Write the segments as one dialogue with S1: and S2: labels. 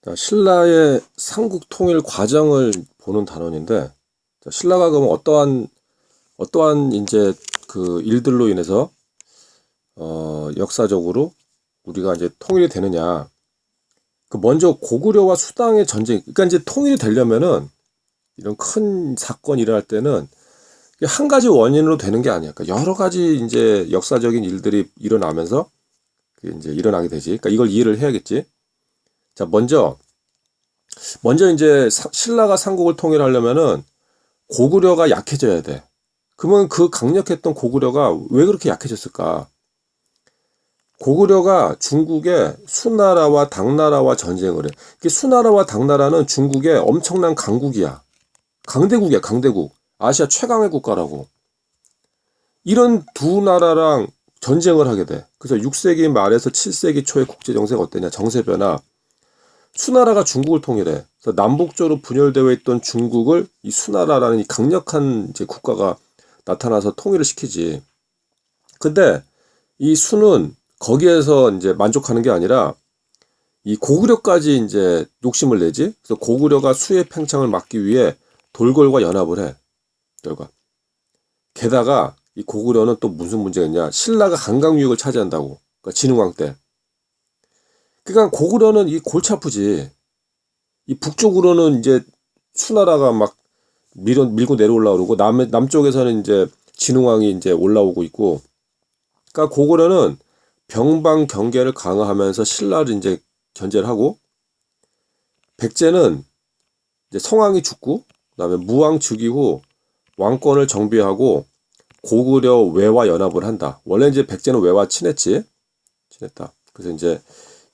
S1: 자, 신라의 삼국 통일 과정을 보는 단원인데, 자, 신라가 그럼 어떠한 이제 그 일들로 인해서 역사적으로 우리가 이제 통일이 되느냐. 그 먼저 고구려와 수당의 전쟁. 그러니까 이제 통일이 되려면은 이런 큰 사건이 일어날 때는 이게 한 가지 원인으로 되는 게 아니야. 그러니까 여러 가지 이제 역사적인 일들이 일어나면서 그게 이제 일어나게 되지. 그러니까 이걸 이해를 해야겠지. 자, 먼저 이제 신라가 삼국을 통일하려면은 고구려가 약해져야 돼. 그러면 그 강력했던 고구려가 왜 그렇게 약해졌을까? 고구려가 중국의 수나라와 당나라와 전쟁을 해. 수나라와 당나라는 중국의 엄청난 강국이야. 강대국이야, 강대국. 아시아 최강의 국가라고. 이런 두 나라랑 전쟁을 하게 돼. 그래서 6세기 말에서 7세기 초의 국제 정세가 어땠냐? 정세 변화. 수나라가 중국을 통일해. 그래서 남북조로 분열되어 있던 중국을 이 수나라라는 이 강력한 이제 국가가 나타나서 통일을 시키지. 근데 이 수는 거기에서 이제 만족하는 게 아니라 이 고구려까지 이제 욕심을 내지. 그래서 고구려가 수의 팽창을 막기 위해 돌궐과 연합을 해. 결과. 게다가 이 고구려는 또 무슨 문제가 있냐? 신라가 강강유역을 차지한다고. 그러니까 진흥왕 때. 그러니까 고구려는 이 골치 아프지. 이 북쪽으로는 이제 수나라가 막 밀고 내려올라 그러고 남쪽에서는 이제 진흥왕이 이제 올라오고 있고. 그러니까 고구려는 병방 경계를 강화하면서 신라를 이제 견제를 하고, 백제는 이제 성왕이 죽고 그다음에 무왕 즉위 후 왕권을 정비하고 고구려 외와 연합을 한다. 원래 이제 백제는 외와 친했다. 그래서 이제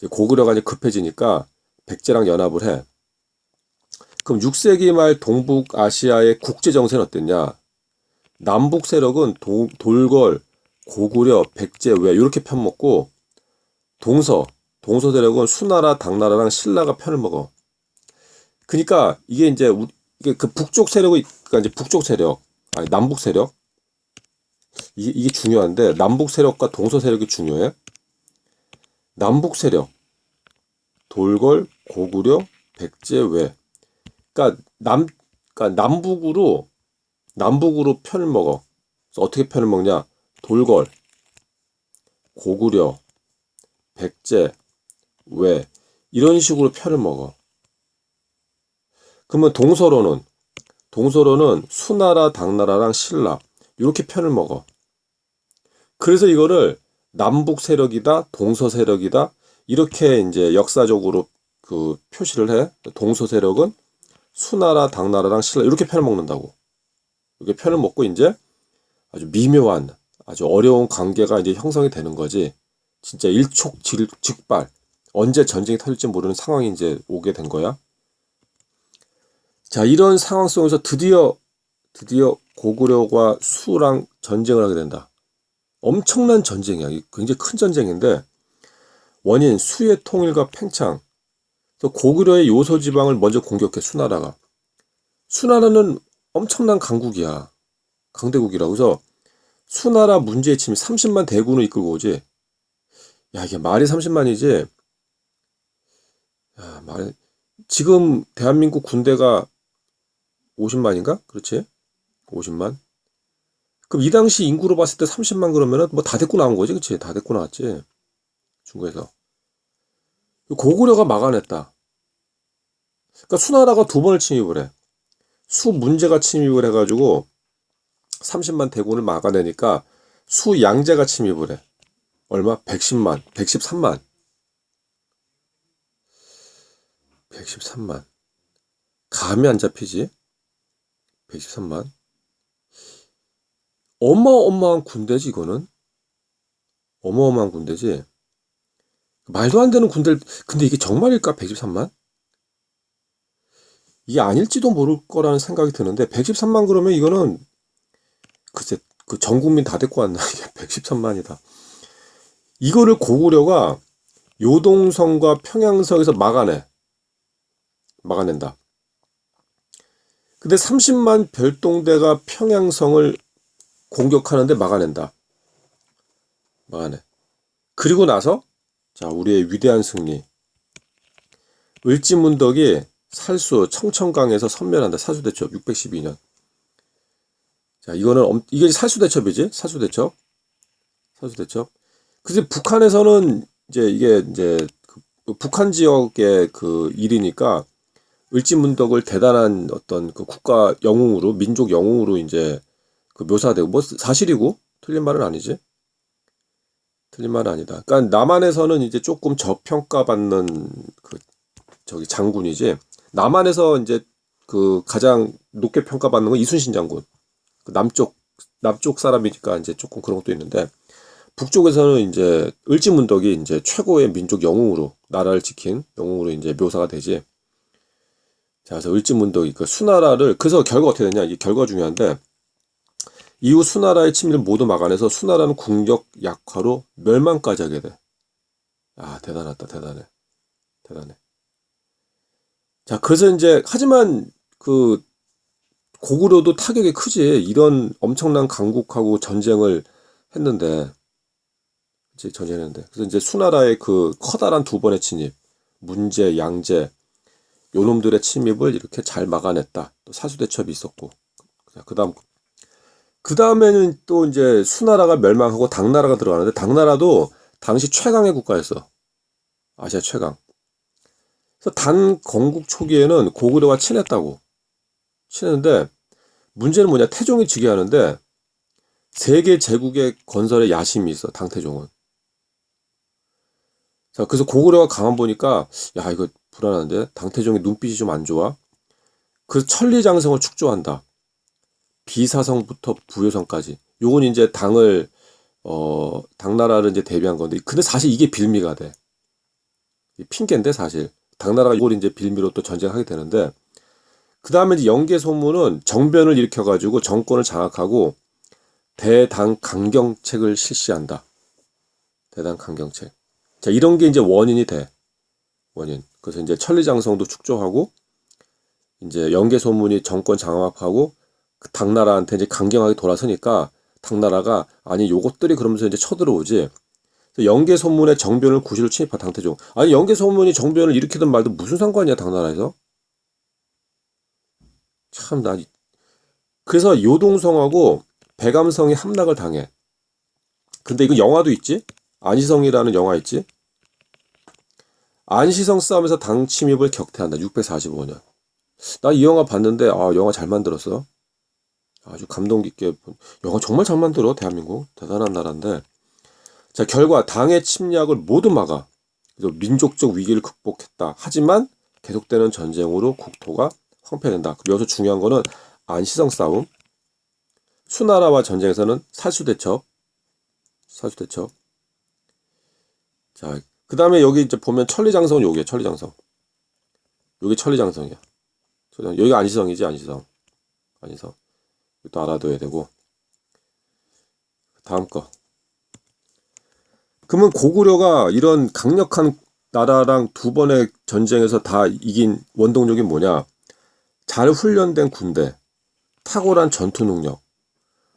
S1: 고구려가 이제 급해지니까 백제랑 연합을 해. 그럼 6세기 말 동북아시아의 국제 정세는 어땠냐? 남북 세력은 돌궐, 고구려, 백제, 외 이렇게 편먹고, 동서, 동서 세력은 수나라, 당나라랑 신라가 편을 먹어. 그러니까 이게 이제 이게 그 북쪽 세력이, 그러니까 이제 북쪽 세력, 아니 남북 세력, 이게 중요한데, 남북 세력과 동서 세력이 중요해. 남북 세력, 돌궐, 고구려, 백제, 외. 그러니까 그러니까 남북으로 편을 먹어. 그래서 어떻게 편을 먹냐? 돌궐, 고구려, 백제, 외 이런 식으로 편을 먹어. 그러면 동서로는 수나라, 당나라랑 신라 이렇게 편을 먹어. 그래서 이거를 남북 세력이다, 동서 세력이다 이렇게 이제 역사적으로 그 표시를 해. 동서 세력은 수나라, 당나라랑 신라 이렇게 편을 먹는다고. 이렇게 편을 먹고 이제 아주 미묘한, 아주 어려운 관계가 이제 형성이 되는 거지. 진짜 일촉즉발. 언제 전쟁이 터질지 모르는 상황이 이제 오게 된 거야. 자, 이런 상황 속에서 드디어 고구려가 수랑 전쟁을 하게 된다. 엄청난 전쟁이야. 굉장히 큰 전쟁인데, 원인 수의 통일과 팽창. 그래서 고구려의 요소 지방을 먼저 공격해. 수나라가. 수나라는 엄청난 강국이야. 강대국이라. 그래서 수나라 문제의 침이 30만 대군을 이끌고 오지. 야, 이게 말이 30만이지. 야, 지금 대한민국 군대가 50만인가? 그렇지? 50만. 그럼 이 당시 인구로 봤을 때 30만 그러면은 뭐 다 데리고 나온 거지, 그치? 다 데리고 나왔지. 중국에서. 고구려가 막아냈다. 그러니까 수나라가 두 번을 침입을 해. 수 문제가 침입을 해가지고 30만 대군을 막아내니까 수 양제가 침입을 해. 얼마? 110만, 113만. 113만. 감이 안 잡히지? 113만. 어마어마한 군대지, 이거는. 어마어마한 군대지. 말도 안 되는 군대를, 근데 이게 정말일까? 113만? 이게 아닐지도 모를 거라는 생각이 드는데, 113만 그러면 이거는, 글쎄, 그 전 국민 다 데리고 왔나? 이게 113만이다. 이거를 고구려가 요동성과 평양성에서 막아낸다. 근데 30만 별동대가 평양성을 공격하는데 막아내. 그리고 나서, 자, 우리의 위대한 승리. 을지문덕이 살수 청천강에서 선멸한다. 사수대첩 612년. 자, 이게 살수대첩이지? 살수대첩. 살수대첩. 그래서 북한에서는 이게 북한 지역의 그 일이니까 을지문덕을 대단한 어떤 그 국가 영웅으로, 민족 영웅으로 이제 그 묘사되고, 뭐 사실이고, 틀린 말은 아니지. 틀린 말은 아니다. 그러니까 남한에서는 이제 조금 저평가받는 그 장군이지. 남한에서 이제 그 가장 높게 평가받는 건 이순신 장군. 그 남쪽 사람이니까 이제 조금 그런 것도 있는데, 북쪽에서는 이제 을지문덕이 이제 최고의 민족 영웅으로, 나라를 지킨 영웅으로 이제 묘사가 되지. 자, 그래서 을지문덕이 그 수나라를, 그래서 결과 어떻게 되냐? 이 결과 중요한데, 이후 수나라의 침입을 모두 막아내서 수나라는 국력 약화로 멸망까지 하게 돼. 아, 대단하다, 대단해. 대단해. 자, 그래서 이제, 하지만 그 고구려도 타격이 크지. 이런 엄청난 강국하고 전쟁을 했는데, 전쟁했는데. 그래서 이제 수나라의 그 커다란 두 번의 침입, 문제, 양제, 요놈들의 침입을 이렇게 잘 막아냈다. 또 사수대첩이 있었고. 자, 그 다음에는 또 이제 수나라가 멸망하고 당나라가 들어가는데, 당나라도 당시 최강의 국가였어. 아시아 최강. 그래서 단 건국 초기에는 고구려와 친했다고. 친했는데, 문제는 뭐냐? 태종이 즉위하는데, 세계 제국의 건설에 야심이 있어, 당태종은. 자, 그래서 고구려가 강한 보니까, 야, 이거 불안한데? 당태종의 눈빛이 좀 안 좋아. 그래서 천리장성을 축조한다. 비사성부터 부여성까지. 요건 이제 당나라를 이제 대비한 건데, 근데 사실 이게 빌미가 돼. 핑계인데, 사실. 당나라가 이걸 이제 빌미로 또 전쟁하게 되는데, 그 다음에 이제 영계소문은 정변을 일으켜가지고 정권을 장악하고, 대당 강경책을 실시한다. 대당 강경책. 자, 이런 게 이제 원인이 돼. 원인. 그래서 이제 천리장성도 축조하고, 이제 영계소문이 정권 장악하고, 그 당나라한테 이제 강경하게 돌아서니까, 당나라가, 아니, 요것들이 그러면서 이제 쳐들어오지. 영계소문의 정변을 구시로 침입한 당태종. 아니, 영계소문이 정변을 일으키든 말든 무슨 상관이야, 당나라에서? 참, 그래서 요동성하고 백암성이 함락을 당해. 근데 이거 영화도 있지? 안시성이라는 영화 있지? 안시성 싸움에서 당 침입을 격퇴한다. 645년. 나 이 영화 봤는데, 아, 영화 잘 만들었어. 아주 감동 깊게. 영화 정말 잘 만들어, 대한민국. 대단한 나라인데. 자, 결과 당의 침략을 모두 막아. 그래서 민족적 위기를 극복했다. 하지만 계속되는 전쟁으로 국토가 황폐된다. 여기서 중요한 거는 안시성 싸움. 수나라와 전쟁에서는 살수대첩. 자, 그 다음에 여기 이제 보면 천리장성은 요게 천리장성. 요게 천리장성이야. 여기가 안시성이지, 안시성. 또 알아둬야 되고. 다음 거. 그러면 고구려가 이런 강력한 나라랑 두 번의 전쟁에서 다 이긴 원동력이 뭐냐? 잘 훈련된 군대, 탁월한 전투 능력,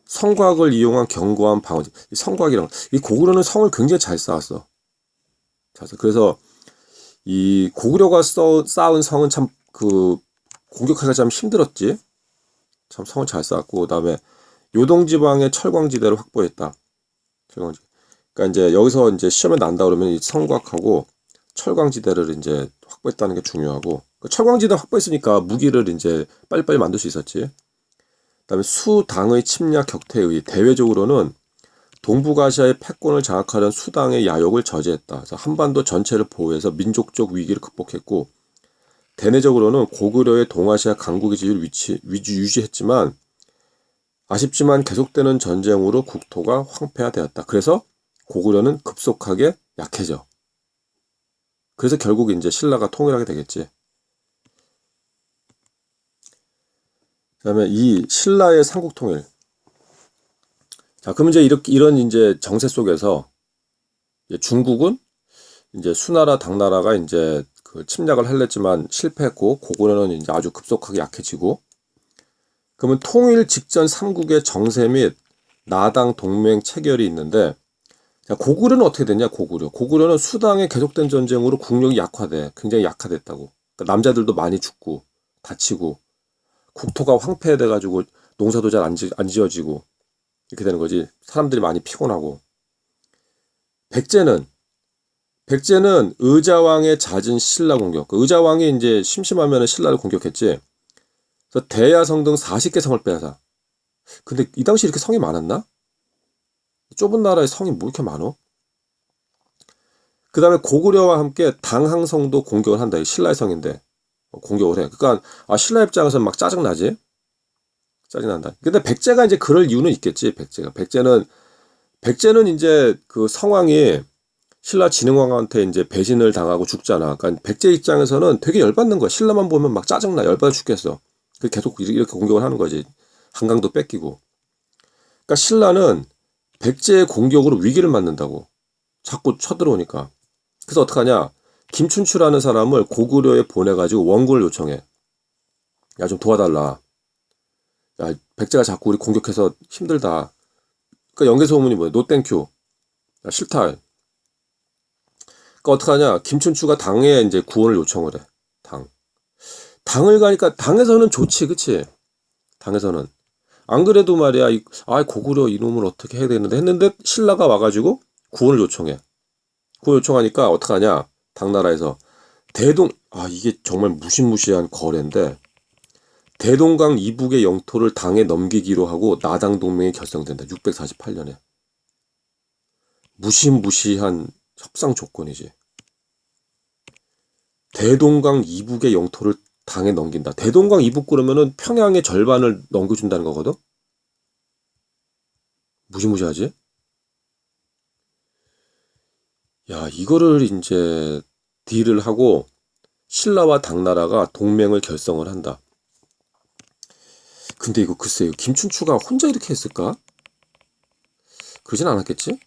S1: 성곽을 이용한 견고한 방어. 이 고구려는 성을 굉장히 잘 쌓았어. 그래서 이 고구려가 쌓은 성은 참 공격하기가 참 힘들었지. 참 성을 잘 쌓았고, 그다음에 요동지방의 철광지대를 확보했다. 철광지. 그러니까 이제 여기서 이제 시험에 난다 그러면 이 성곽하고 철광지대를 이제 확보했다는 게 중요하고, 그 철광지대 확보했으니까 무기를 이제 빨리빨리 만들 수 있었지. 그다음에 수당의 침략 격퇴에 의해 대외적으로는 동북아시아의 패권을 장악하려는 수당의 야욕을 저지했다. 그래서 한반도 전체를 보호해서 민족적 위기를 극복했고, 대내적으로는 고구려의 동아시아 강국의 지위를 유지했지만, 아쉽지만 계속되는 전쟁으로 국토가 황폐화되었다. 그래서 고구려는 급속하게 약해져. 그래서 결국 이제 신라가 통일하게 되겠지. 그다음에 이 신라의 삼국 통일. 자, 그럼 이제 이런 이제 정세 속에서 이제 중국은 이제 수나라, 당나라가 이제 그 침략을 하려지만 실패했고, 고구려는 이제 아주 급속하게 약해지고, 그러면 통일 직전 삼국의 정세 및 나당 동맹 체결이 있는데, 자, 고구려는 어떻게 됐냐? 고구려는 수당의 계속된 전쟁으로 국력이 약화돼. 굉장히 약화됐다고. 그러니까 남자들도 많이 죽고 다치고 국토가 황폐해돼가지고 농사도 잘 안 지어지고 이렇게 되는 거지. 사람들이 많이 피곤하고. 백제는 의자왕의 잦은 신라 공격. 그 의자왕이 이제 심심하면 신라를 공격했지. 그래서 대야성 등 40개 성을 빼앗아. 근데 이 당시 이렇게 성이 많았나? 좁은 나라에 성이 뭐 이렇게 많어? 그 다음에 고구려와 함께 당항성도 공격을 한다. 신라의 성인데 공격을 해. 그러니까 신라 입장에서 막 짜증나지. 짜증난다. 근데 백제가 이제 그럴 이유는 있겠지. 백제는 이제 그 성왕이 신라 진흥왕한테 이제 배신을 당하고 죽잖아. 그러니까 백제 입장에서는 되게 열받는 거야. 신라만 보면 막 짜증나. 열받아 죽겠어. 그 계속 이렇게 공격을 하는 거지. 한강도 뺏기고. 그러니까 신라는 백제의 공격으로 위기를 맞는다고. 자꾸 쳐들어오니까. 그래서 어떡하냐. 김춘추라는 사람을 고구려에 보내가지고 원군을 요청해. 야, 좀 도와달라. 야, 백제가 자꾸 우리 공격해서 힘들다. 그러니까 연개소문이 뭐야? 노 땡큐. 야, 싫다. 그러니까 어떡하냐. 김춘추가 당에 이제 구원을 요청을 해. 당을 가니까 당에서는 좋지, 그치? 당에서는. 안 그래도 말이야, 고구려 이놈을 어떻게 해야 되는데 했는데 신라가 와가지고 구원을 요청해. 구원 요청하니까 어떡하냐. 당나라에서 이게 정말 무시무시한 거래인데 대동강 이북의 영토를 당에 넘기기로 하고 나당 동맹이 결성된다. 648년에. 무시무시한 협상 조건이지. 대동강 이북의 영토를 당에 넘긴다. 대동강 이북 그러면은 평양의 절반을 넘겨준다는 거거든? 무시무시하지? 야, 이거를 이제 딜을 하고 신라와 당나라가 동맹을 결성을 한다. 근데 이거 글쎄요. 김춘추가 혼자 이렇게 했을까? 그러진 않았겠지?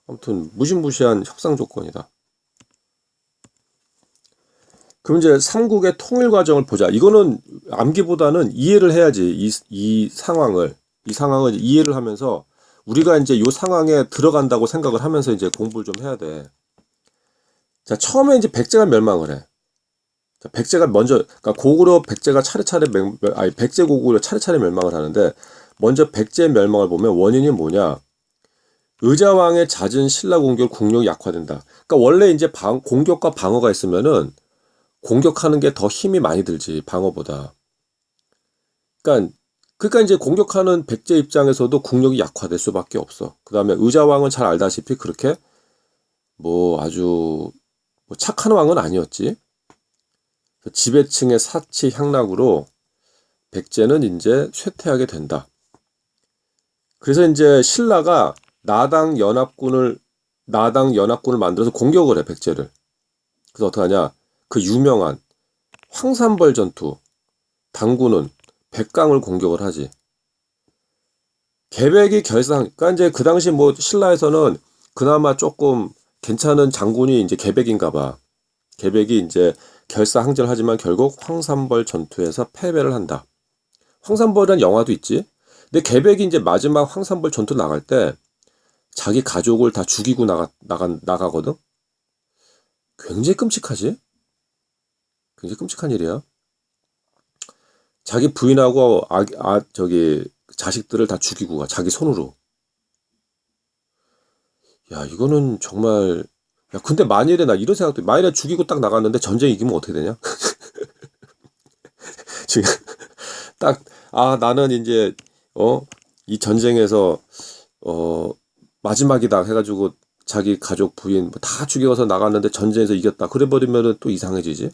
S1: 아무튼 무시무시한 협상 조건이다. 그럼 이제 삼국의 통일 과정을 보자. 이거는 암기보다는 이해를 해야지. 이 상황을 이해를 하면서 우리가 이제 이 상황에 들어간다고 생각을 하면서 이제 공부를 좀 해야 돼. 자, 처음에 이제 백제가 멸망을 해. 자, 백제가 먼저, 그러니까 고구려 백제가 백제 고구려 차례차례 멸망을 하는데 먼저 백제 멸망을 보면 원인이 뭐냐? 의자왕의 잦은 신라 공격 국력이 약화된다. 그러니까 원래 이제 공격과 방어가 있으면은 공격하는 게 더 힘이 많이 들지, 방어보다. 그러니까 이제 공격하는 백제 입장에서도 국력이 약화될 수밖에 없어. 그 다음에 의자왕은 잘 알다시피 그렇게 뭐 아주 착한 왕은 아니었지. 지배층의 사치 향락으로 백제는 이제 쇠퇴하게 된다. 그래서 이제 신라가 나당 연합군을 만들어서 공격을 해, 백제를. 그래서 어떡하냐? 그 유명한 황산벌 전투, 당군은 백강을 공격을 하지. 계백이 그러니까 이제 그 당시 뭐 신라에서는 그나마 조금 괜찮은 장군이 이제 계백인가 봐. 계백이 이제 결사항전하지만 결국 황산벌 전투에서 패배를 한다. 황산벌이라는 영화도 있지. 근데 계백이 이제 마지막 황산벌 전투 나갈 때 자기 가족을 다 죽이고 나가거든. 굉장히 끔찍하지. 굉장히 끔찍한 일이야. 자기 부인하고 자식들을 다 죽이고 가. 자기 손으로. 야, 이거는 정말. 야, 근데 만일에 나 이런 생각도, 만일에 죽이고 딱 나갔는데 전쟁 이기면 어떻게 되냐? 지금 나는 이제 이 전쟁에서 마지막이다 해가지고 자기 가족 부인 다 죽여서 나갔는데 전쟁에서 이겼다. 그래버리면은 또 이상해지지.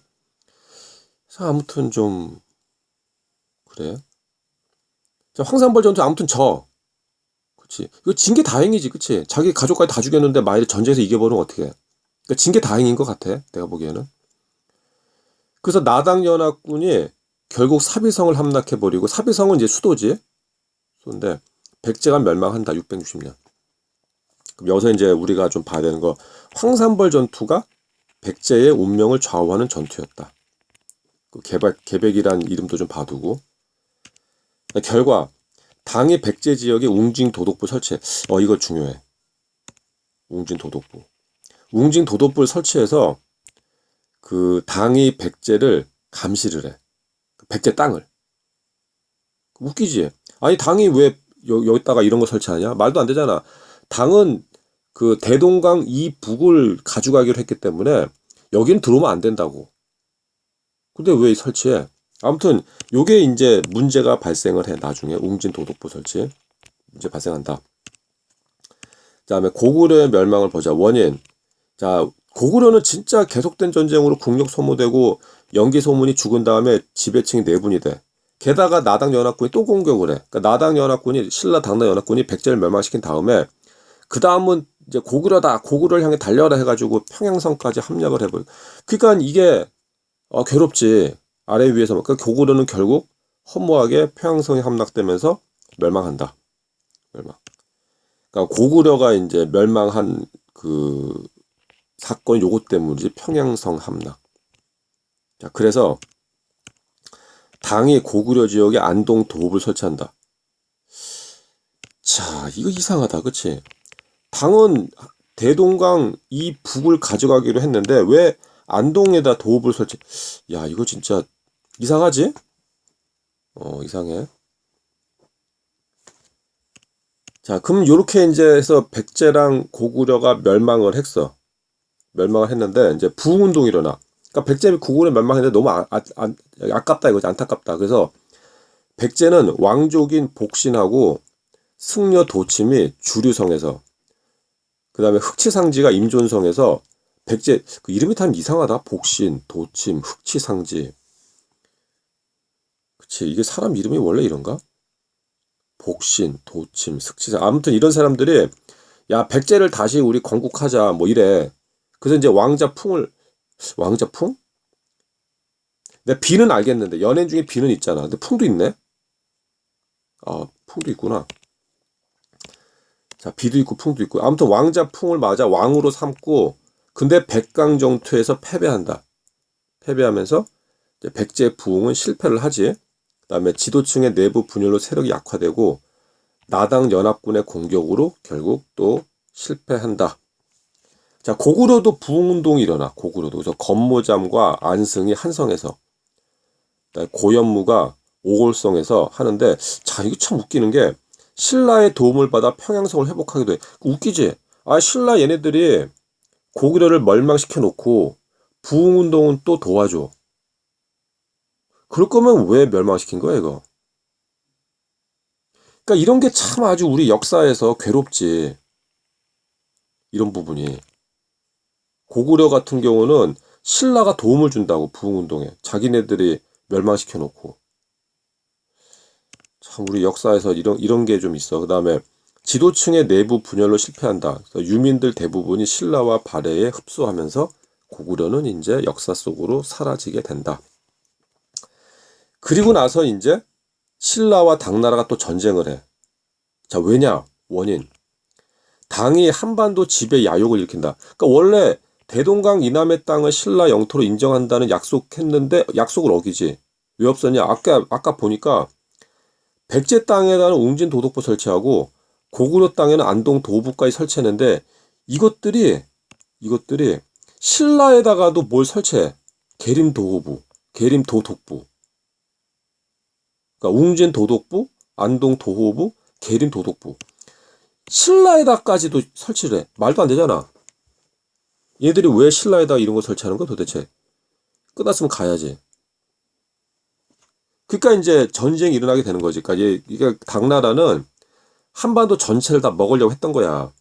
S1: 그래서 아무튼 좀 그래. 자, 황산벌 전투 아무튼 그치. 이거 진 게 다행이지, 그치. 자기 가족까지 다 죽였는데 만일에 전쟁에서 이겨버리면 어떻게 해. 그러니까 진 게 다행인 것 같아, 내가 보기에는. 그래서 나당 연합군이 결국 사비성을 함락해버리고, 사비성은 이제 수도지. 수도인데 백제가 멸망한다. 660년. 그럼 여기서 이제 우리가 좀 봐야 되는 거, 황산벌 전투가 백제의 운명을 좌우하는 전투였다. 그 계백이란 이름도 좀 봐두고. 결과 당이 백제 지역에 웅진 도독부 설치해. 이거 중요해. 웅진 도독부를 설치해서 그 당이 백제를 감시를 해. 백제 땅을. 웃기지? 아니 당이 왜 여기다가 이런 거 설치하냐? 말도 안 되잖아. 당은 그 대동강 이북을 가져가기로 했기 때문에 여긴 들어오면 안 된다고. 근데 왜 설치해? 아무튼 요게 이제 문제가 발생을 해. 나중에 웅진 도독부 설치 문제 발생한다. 그다음에 고구려의 멸망을 보자. 원인. 자, 고구려는 진짜 계속된 전쟁으로 국력 소모되고 연기 소문이 죽은 다음에 지배층이 내분이 돼. 게다가 나당 연합군이 또 공격을 해. 그러니까 나당 연합군이 신라 당나 연합군이 백제를 멸망시킨 다음에 그 다음은 이제 고구려다. 고구려를 향해 달려라 해가지고 평양성까지 함락을 해버려. 그러니까 이게 괴롭지. 아래 위에서. 그러니까 고구려는 결국 허무하게 평양성이 함락되면서 멸망한다. 멸망. 그러니까 고구려가 이제 멸망한 그 사건이 요것 때문이지. 평양성 함락. 자, 그래서 당이 고구려 지역에 안동 도읍을 설치한다. 자, 이거 이상하다. 그치? 당은 대동강 이 북을 가져가기로 했는데 왜 안동에다 도읍을 설치? 야, 이거 진짜 이상하지? 이상해. 자, 그럼 요렇게 이제 해서 백제랑 고구려가 멸망을 했어. 멸망을 했는데 이제 부흥운동이 일어나. 그러니까 백제 고구려 멸망했는데 너무 아깝다 이거지. 안타깝다. 그래서 백제는 왕족인 복신하고 승려 도침이 주류성에서, 그 다음에 흑치상지가 임존성에서 백제 그 이름이 참 이상하다. 복신, 도침, 흑치상지. 그치, 이게 사람 이름이 원래 이런가? 복신, 도침, 흑치상. 아무튼 이런 사람들이 야 백제를 다시 우리 건국하자 뭐 이래. 그래서 이제 왕자풍? 내 비는 알겠는데 연예인 중에 비는 있잖아. 근데 풍도 있네. 아, 풍도 있구나. 자, 비도 있고 풍도 있고. 아무튼 왕자풍을 맞아 왕으로 삼고, 근데 백강정투에서 패배한다. 패배하면서 이제 백제 부흥은 실패를 하지. 그다음에 지도층의 내부 분열로 세력이 약화되고 나당 연합군의 공격으로 결국 또 실패한다. 자, 고구려도 부흥운동이 일어나. 고구려도. 그래서 건모잠과 안승이 한성에서, 고현무가 오골성에서 하는데, 자, 이거 참 웃기는 게 신라의 도움을 받아 평양성을 회복하기도 해. 웃기지? 아, 신라 얘네들이 고구려를 멸망시켜 놓고 부흥운동은 또 도와줘. 그럴 거면 왜 멸망시킨 거야, 이거? 그러니까 이런 게 참 아주 우리 역사에서 괴롭지. 이런 부분이. 고구려 같은 경우는 신라가 도움을 준다고 부흥운동에. 자기네들이 멸망시켜 놓고. 참 우리 역사에서 이런 게 좀 있어. 그 다음에 지도층의 내부 분열로 실패한다. 그래서 유민들 대부분이 신라와 발해에 흡수하면서 고구려는 이제 역사 속으로 사라지게 된다. 그리고 나서 이제 신라와 당나라가 또 전쟁을 해. 자, 왜냐? 원인. 당이 한반도 지배 야욕을 일으킨다. 그러니까 원래 대동강 이남의 땅을 신라 영토로 인정한다는 약속했는데 약속을 어기지. 왜 없었냐? 아까 보니까 백제 땅에다는 웅진 도독부 설치하고 고구려 땅에는 안동 도읍까지 설치했는데 이것들이 신라에다가도 뭘 설치해? 계림 도호부, 계림 도독부. 그러니까 웅진 도독부, 안동 도호부, 계림 도독부. 신라에다까지도 설치를 해. 말도 안 되잖아. 얘들이 왜 신라에다 이런 거 설치하는 거야 도대체? 끝났으면 가야지. 그러니까 이제 전쟁이 일어나게 되는 거지. 그러니까 이게 당나라는 한반도 전체를 다 먹으려고 했던 거야.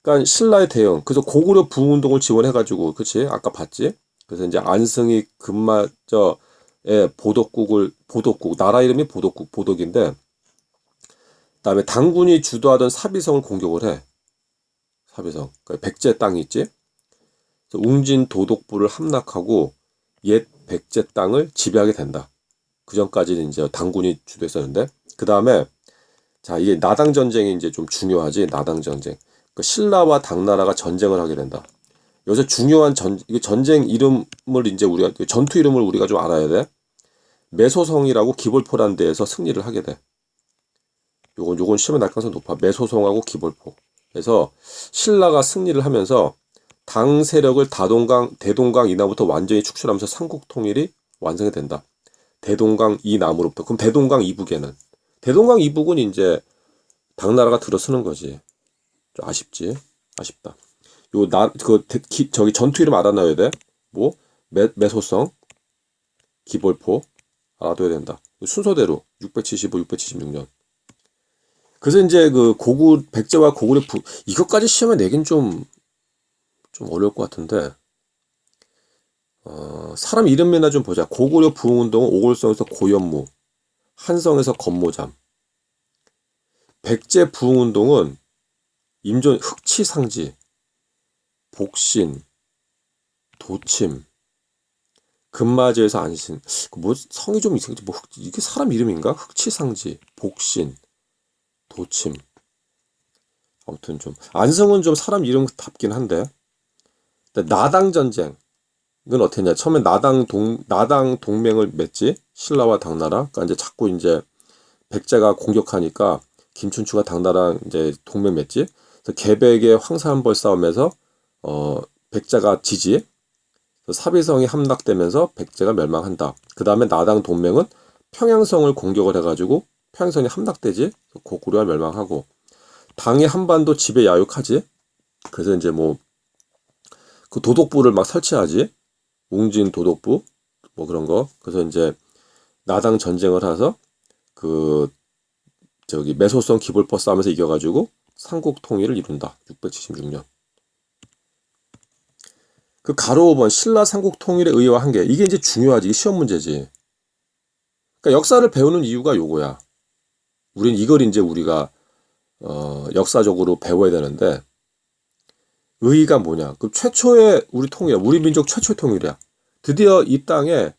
S1: 그러니까 신라의 대응. 그래서 고구려 부흥운동을 지원해가지고, 그치? 아까 봤지? 그래서 이제 안승이 금마저의 보독국, 나라 이름이 보독인데, 그다음에 당군이 주도하던 사비성을 공격을 해. 사비성. 그러니까 백제 땅이 있지? 그래서 웅진 도독부를 함락하고 옛 백제 땅을 지배하게 된다. 그 전까지는 이제 당군이 주도했었는데, 그 다음에 자, 이게 나당 전쟁이 이제 좀 중요하지. 나당 전쟁. 그러니까 신라와 당나라가 전쟁을 하게 된다. 여기서 중요한 이게 전쟁 이름을 이제 우리가 전투 이름을 우리가 좀 알아야 돼. 매소성이라고 기볼포라는 데에서 승리를 하게 돼. 요건 시험에 날 가능성이 높아. 매소성하고 기볼포. 그래서 신라가 승리를 하면서 당 세력을 대동강 이남부터 완전히 축출하면서 삼국 통일이 완성이 된다. 대동강 이남으로부터. 그럼 대동강 이북에는 대동강 이북은 이제 당나라가 들어서는 거지. 좀 아쉽지. 아쉽다. 저기 전투 이름 알아놔야 돼. 뭐 매소성, 기벌포 알아둬야 된다. 순서대로 675, 676년. 그래서 이제 그 백제와 고구려 이것까지 시험에 내긴 좀 어려울 것 같은데. 사람 이름이나 좀 보자. 고구려 부흥운동은 오골성에서 고연무, 한성에서 건모잠. 백제 부흥운동은 임종 흑치상지, 복신, 도침, 금마제에서 안신. 뭐 성이 좀 이상하지. 뭐 이게 사람 이름인가? 흑치상지, 복신, 도침. 아무튼 좀 안성은 좀 사람 이름답긴 한데. 나당 전쟁. 이건 어땠냐? 처음에 나당 동맹을 맺지. 신라와 당나라. 그러니까 이제 자꾸 이제 백제가 공격하니까 김춘추가 당나라랑 이제 동맹 맺지. 그래서 개백의 황산벌 싸움에서 백제가 지지. 사비성이 함락되면서 백제가 멸망한다. 그 다음에 나당 동맹은 평양성을 공격을 해가지고 평양성이 함락되지. 고구려가 멸망하고 당이 한반도 지배 야욕하지. 그래서 이제 뭐 그 도독부를 막 설치하지. 웅진 도독부 뭐 그런 거. 그래서 이제 나당 전쟁을 해서 그 저기 매소성 기벌포 싸움에서 이겨가지고 삼국 통일을 이룬다. 676년. 그 가로 5번 신라 삼국 통일의 의의와 한계. 이게 이제 중요하지. 이게 시험 문제지. 그러니까 역사를 배우는 이유가 요거야. 우린 이걸 이제 우리가 역사적으로 배워야 되는데 의의가 뭐냐? 그 최초의 우리 통일이야. 우리 민족 최초의 통일이야. 드디어 이 땅에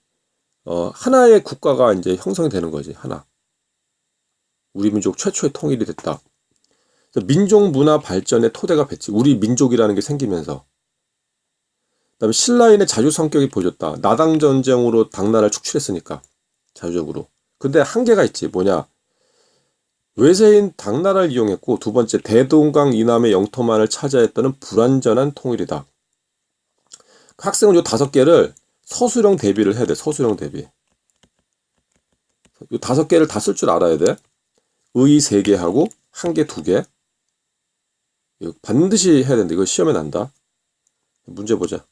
S1: 하나의 국가가 이제 형성이 되는 거지. 하나. 우리 민족 최초의 통일이 됐다. 그래서 민족 문화 발전의 토대가 됐지. 우리 민족이라는 게 생기면서. 그다음에 신라인의 자주 성격이 보여줬다. 나당 전쟁으로 당나라를 축출했으니까 자주적으로. 근데 한계가 있지. 뭐냐? 외세인 당나라를 이용했고 두 번째 대동강 이남의 영토만을 차지했다는 불완전한 통일이다. 학생은 요 5개를 서술형 대비를 해야 돼. 서술형 대비. 요 5개를 다 쓸 줄 알아야 돼. 의 3개 하고 한계 2개. 이거 반드시 해야 된다. 이거 시험에 난다. 문제 보자.